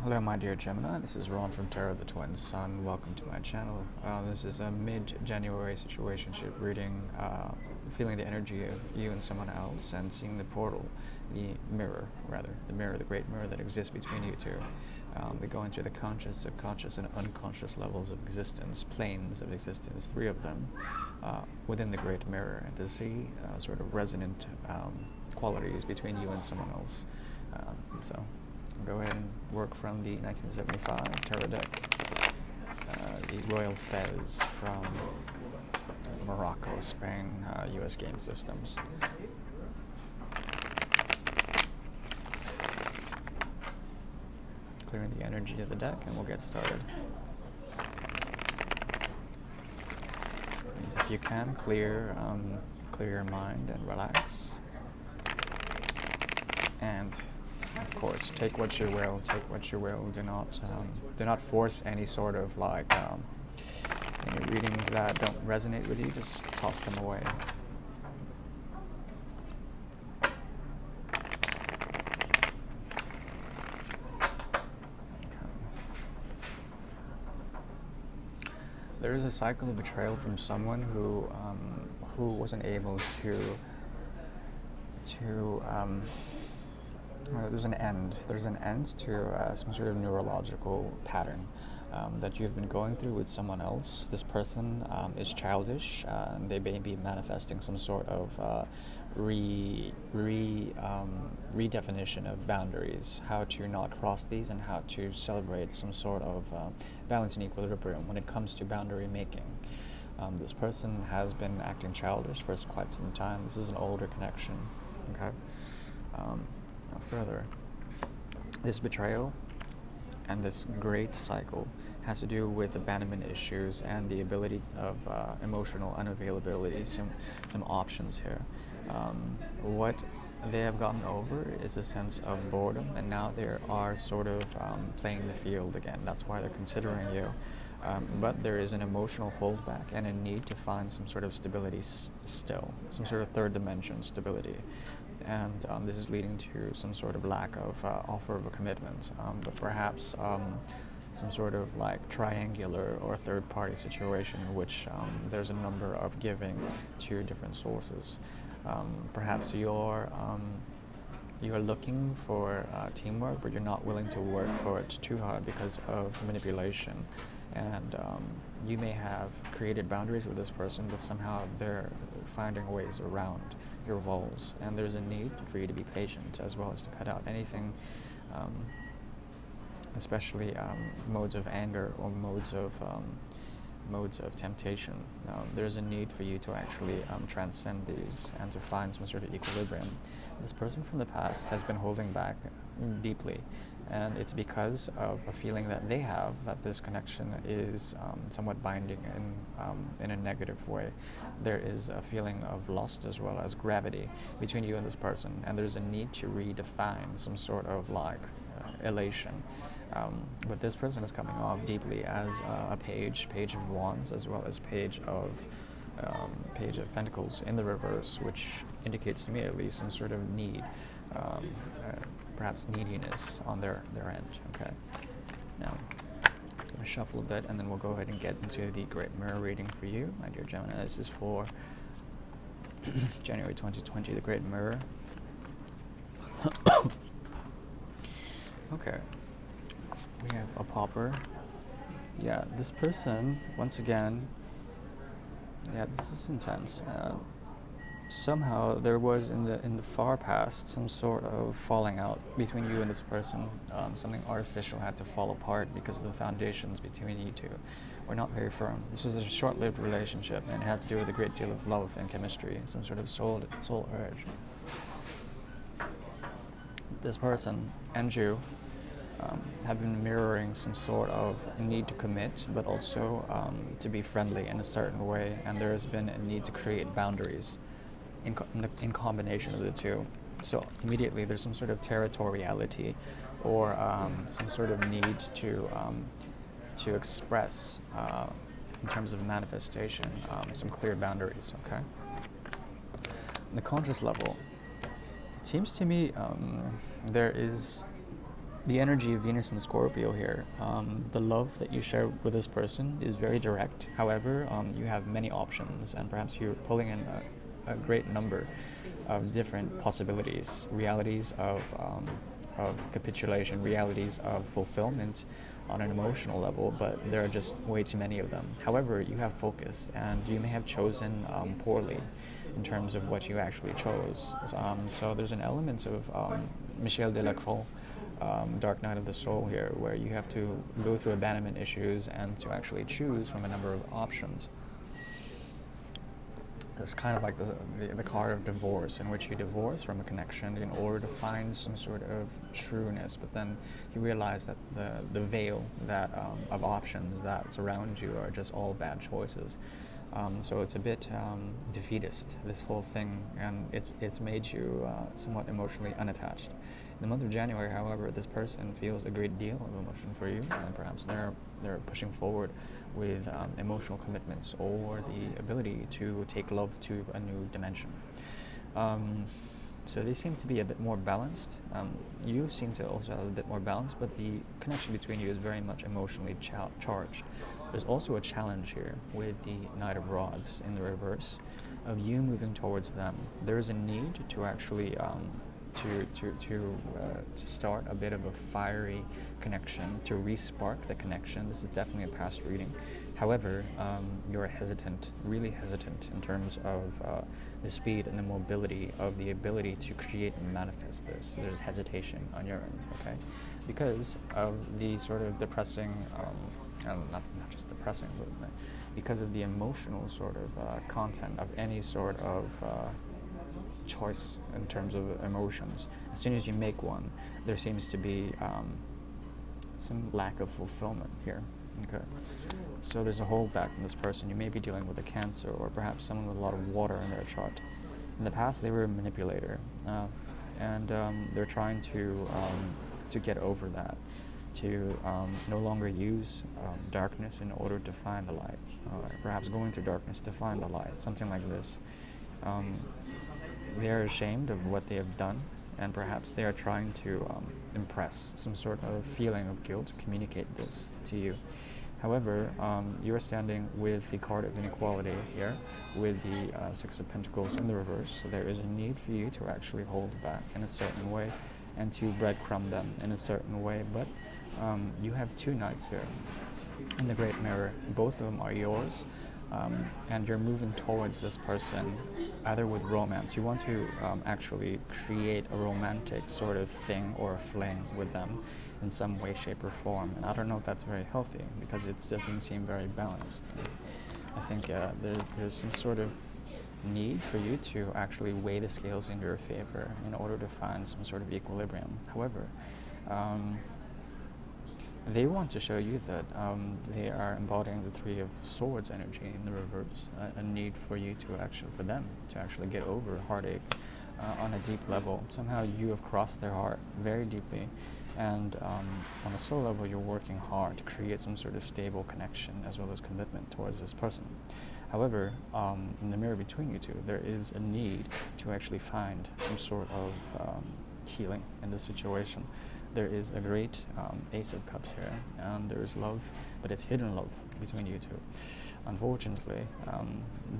Hello my dear Gemini, this is Ron from Tarot the Twin Sun. Welcome to my channel. This is a mid-January situationship reading, feeling the energy of you and someone else and seeing the portal, the mirror, the great mirror that exists between you two. We're going through the conscious, subconscious, and unconscious levels of existence, planes of existence, three of them, within the great mirror, and to see sort of resonant qualities between you and someone else. So go ahead and work from the 1975 Tarot deck, the Royal Fez from Morocco, Spain, US game systems. Clearing the energy of the deck and we'll get started. Please, if you can, clear your mind and relax. And of course, take what you will. Do not force any sort of any readings that don't resonate with you. Just toss them away. Okay. There is a cycle of betrayal from someone who wasn't able to. There's an end to some sort of neurological pattern that you've been going through with someone else. This person is childish. They may be manifesting some sort of redefinition of boundaries, how to not cross these, and how to celebrate some sort of balance and equilibrium when it comes to boundary making. This person has been acting childish for quite some time. This is an older connection. Okay. Now further, this betrayal and this great cycle has to do with abandonment issues and the ability of emotional unavailability, some options here. What they have gotten over is a sense of boredom, and now they are sort of playing the field again. That's why they're considering you. But there is an emotional holdback and a need to find some sort of stability still, some sort of third dimension stability. And this is leading to some sort of lack of offer of a commitment, but perhaps some sort of triangular or third party situation in which there's a number of giving to different sources. Perhaps you're looking for teamwork, but you're not willing to work for it too hard because of manipulation. And you may have created boundaries with this person, but somehow they're finding ways around your walls. And there's a need for you to be patient as well as to cut out anything, especially modes of anger or modes of temptation. There's a need for you to actually transcend these and to find some sort of equilibrium. This person from the past has been holding back deeply, and it's because of a feeling that they have that this connection is somewhat binding in a negative way. There is a feeling of lust as well as gravity between you and this person, and there's a need to redefine some sort of elation. But this person is coming off deeply as a page of wands, as well as page of pentacles in the reverse, which indicates to me at least some sort of need, perhaps neediness on their end. Okay. Now, I'm going to shuffle a bit, and then we'll go ahead and get into the Great Mirror reading for you, my dear Gemini. This is for January 2020, the Great Mirror. Okay. We have a pauper. Yeah, this person, once again, this is intense. Somehow there was in the far past some sort of falling out between you and this person. Something artificial had to fall apart because the foundations between you two were not very firm. This was a short-lived relationship, and it had to do with a great deal of love and chemistry, some sort of soul urge. This person and you have been mirroring some sort of need to commit, but also to be friendly in a certain way, and there has been a need to create boundaries in combination of the two. So immediately there's some sort of territoriality or some sort of need to express in terms of manifestation some clear boundaries. Okay. On the conscious level, it seems to me there is the energy of Venus and Scorpio here, the love that you share with this person is very direct. However, you have many options, and perhaps you're pulling in a great number of different possibilities, realities of capitulation, realities of fulfillment on an emotional level, but there are just way too many of them. However, you have focus, and you may have chosen poorly in terms of what you actually chose. So there's an element of Michel Delacroix, Dark Night of the Soul here, where you have to go through abandonment issues and to actually choose from a number of options. It's kind of like the card of divorce, in which you divorce from a connection in order to find some sort of trueness, but then you realize that the veil that of options that surround you are just all bad choices. So it's a bit defeatist, this whole thing, and it's made you somewhat emotionally unattached. In the month of January, however, this person feels a great deal of emotion for you, and perhaps they're pushing forward with emotional commitments or the ability to take love to a new dimension. So they seem to be a bit more balanced. You seem to also have a bit more balance, but the connection between you is very much emotionally charged. There's also a challenge here with the Knight of Rods in the reverse, of you moving towards them. There's a need to actually to start a bit of a fiery connection, to re-spark the connection. This is definitely a past reading. However, you're hesitant, really hesitant in terms of the speed and the mobility of the ability to create and manifest this. There's hesitation on your end, okay? Because of the sort of depressing, not just depressing, but because of the emotional sort of content of any sort of choice in terms of emotions. As soon as you make one, there seems to be some lack of fulfillment here. Okay, so there's a holdback in this person. You may be dealing with a Cancer, or perhaps someone with a lot of water in their chart. In the past, they were a manipulator, and they're trying to get over that, to no longer use darkness in order to find the light, perhaps going through darkness to find the light, something like this. They are ashamed of what they have done, and perhaps they are trying to impress some sort of feeling of guilt, communicate this to you. However, you are standing with the card of inequality here, with the Six of Pentacles in the reverse, so there is a need for you to actually hold back in a certain way and to breadcrumb them in a certain way, but you have two knights here in the Great Mirror. Both of them are yours. And you're moving towards this person either with romance. You want to actually create a romantic sort of thing or a fling with them in some way, shape, or form. And I don't know if that's very healthy, because it doesn't seem very balanced. I think there's some sort of need for you to actually weigh the scales in your favor in order to find some sort of equilibrium. However, they want to show you that they are embodying the Three of Swords energy in the reverse, a need for you to for them to actually get over heartache on a deep level. Somehow you have crossed their heart very deeply, and on a soul level you're working hard to create some sort of stable connection as well as commitment towards this person. However, in the mirror between you two, there is a need to actually find some sort of healing in this situation. There is a great Ace of Cups here, and there is love, but it's hidden love between you two. Unfortunately,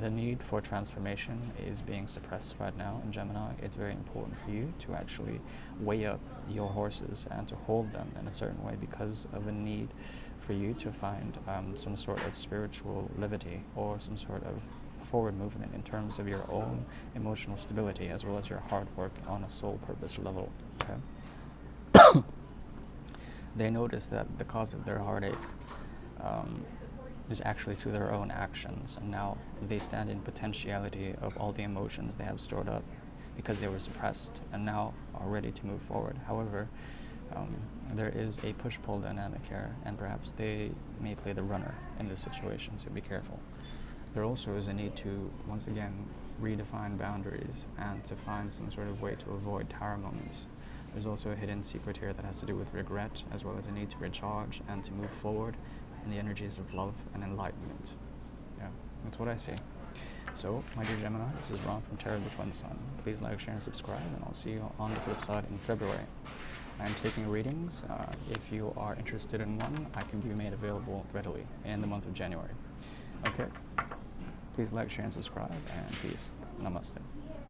the need for transformation is being suppressed right now in Gemini. It's very important for you to actually weigh up your horses and to hold them in a certain way, because of a need for you to find some sort of spiritual levity or some sort of forward movement in terms of your own emotional stability as well as your hard work on a soul purpose level. Okay? They notice that the cause of their heartache is actually to their own actions, and now they stand in potentiality of all the emotions they have stored up because they were suppressed and now are ready to move forward. However, there is a push-pull dynamic here, and perhaps they may play the runner in this situation, so be careful. There also is a need to, once again, redefine boundaries and to find some sort of way to avoid tower moments. There's also a hidden secret here that has to do with regret, as well as a need to recharge and to move forward in the energies of love and enlightenment. Yeah, that's what I see. So, my dear Gemini, this is Ron from Tarot of the Twin Sun. Please like, share, and subscribe, and I'll see you on the flip side in February. I'm taking readings. If you are interested in one, I can be made available readily in the month of January. Okay? Please like, share, and subscribe, and peace. Namaste.